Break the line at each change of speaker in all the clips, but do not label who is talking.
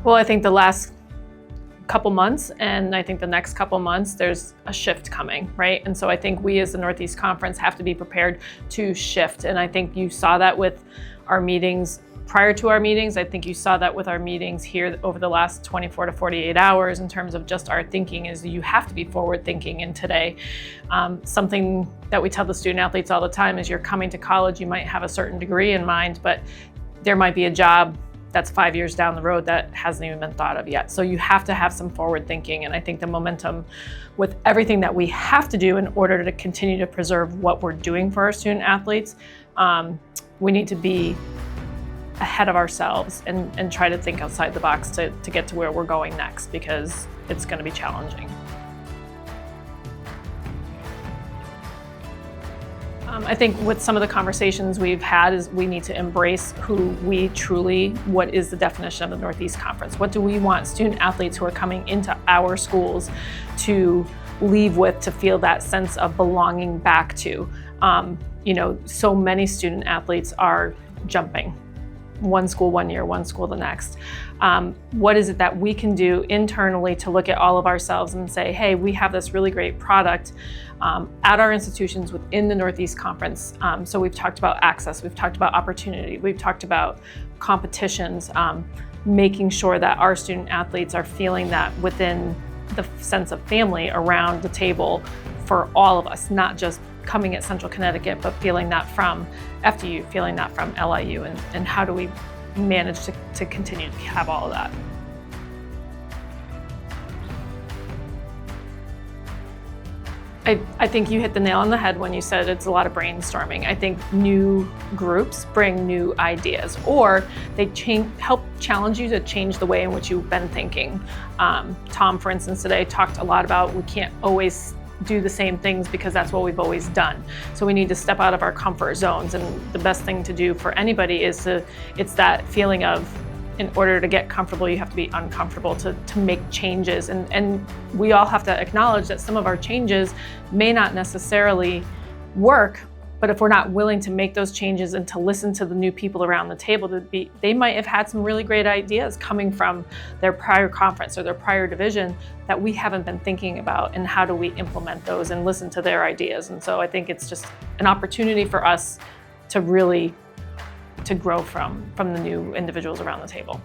Well, I think the last couple months, and I think the next couple months, there's a shift coming, right? And so I think we as the Northeast Conference have to be prepared to shift. And I think you saw that with our meetings prior to our meetings. I think you saw that with our meetings here over the last 24 to 48 hours in terms of just our thinking is you have to be forward thinking. And today, something that we tell the student athletes all the time is you're coming to college, you might have a certain degree in mind, but there might be a job that's 5 years down the road that hasn't even been thought of yet. So you have to have some forward thinking. And I think the momentum with everything that we have to do in order to continue to preserve what we're doing for our student athletes, we need to be ahead of ourselves and try to think outside the box to get to where we're going next, because it's going to be challenging. I think with some of the conversations we've had is we need to embrace what is the definition of the Northeast Conference? What do we want student athletes who are coming into our schools to leave with, to feel that sense of belonging back to? So many student athletes are jumping. One school one year, one school the next. What is it that we can do internally to look at all of ourselves and say, hey, we have this really great product at our institutions within the Northeast Conference. So we've talked about access, we've talked about opportunity, we've talked about competitions, making sure that our student athletes are feeling that within the sense of family around the table for all of us, not just coming at Central Connecticut, but feeling that from FDU, feeling that from LIU, and how do we manage to continue to have all of that? I think you hit the nail on the head when you said it's a lot of brainstorming. I think new groups bring new ideas, or they help challenge you to change the way in which you've been thinking. Tom, for instance, today talked a lot about we can't always do the same things because that's what we've always done. So we need to step out of our comfort zones, and the best thing to do for anybody is it's that feeling of, in order to get comfortable, you have to be uncomfortable to make changes. And we all have to acknowledge that some of our changes may not necessarily work, but if we're not willing to make those changes and to listen to the new people around the table, they might have had some really great ideas coming from their prior conference or their prior division that we haven't been thinking about, and how do we implement those and listen to their ideas. And so I think it's just an opportunity for us to really grow from the new individuals around the table.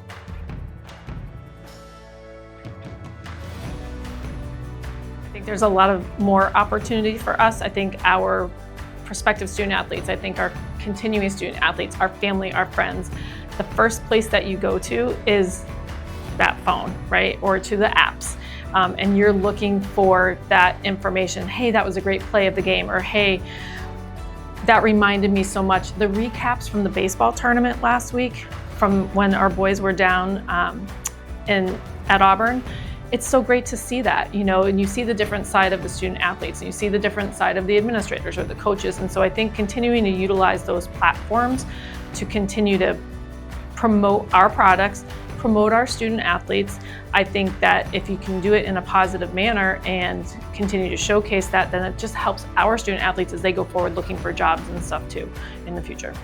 I think there's a lot of more opportunity for us. I think our prospective student athletes, I think our continuing student athletes, our family, our friends, the first place that you go to is that phone, right? Or to the apps. And you're looking for that information. Hey, that was a great play of the game. Or hey, that reminded me so much. The recaps from the baseball tournament last week, from when our boys were down at Auburn, it's so great to see that, and you see the different side of the student athletes, and you see the different side of the administrators or the coaches. And so I think continuing to utilize those platforms to continue to promote our products, promote our student athletes. I think that if you can do it in a positive manner and continue to showcase that, then it just helps our student athletes as they go forward looking for jobs and stuff too in the future.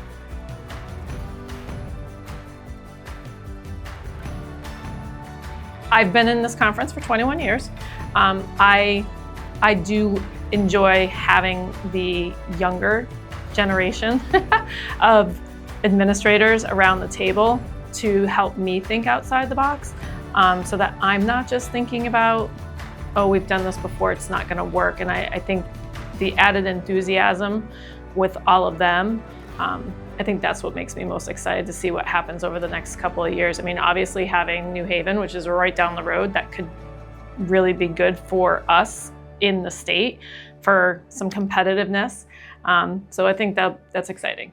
I've been in this conference for 21 years. I do enjoy having the younger generation of administrators around the table to help me think outside the box, so that I'm not just thinking about, oh, we've done this before, it's not gonna work. And I think the added enthusiasm with all of them, I think that's what makes me most excited to see what happens over the next couple of years. I mean, obviously having New Haven, which is right down the road, that could really be good for us in the state for some competitiveness. So I think that's exciting.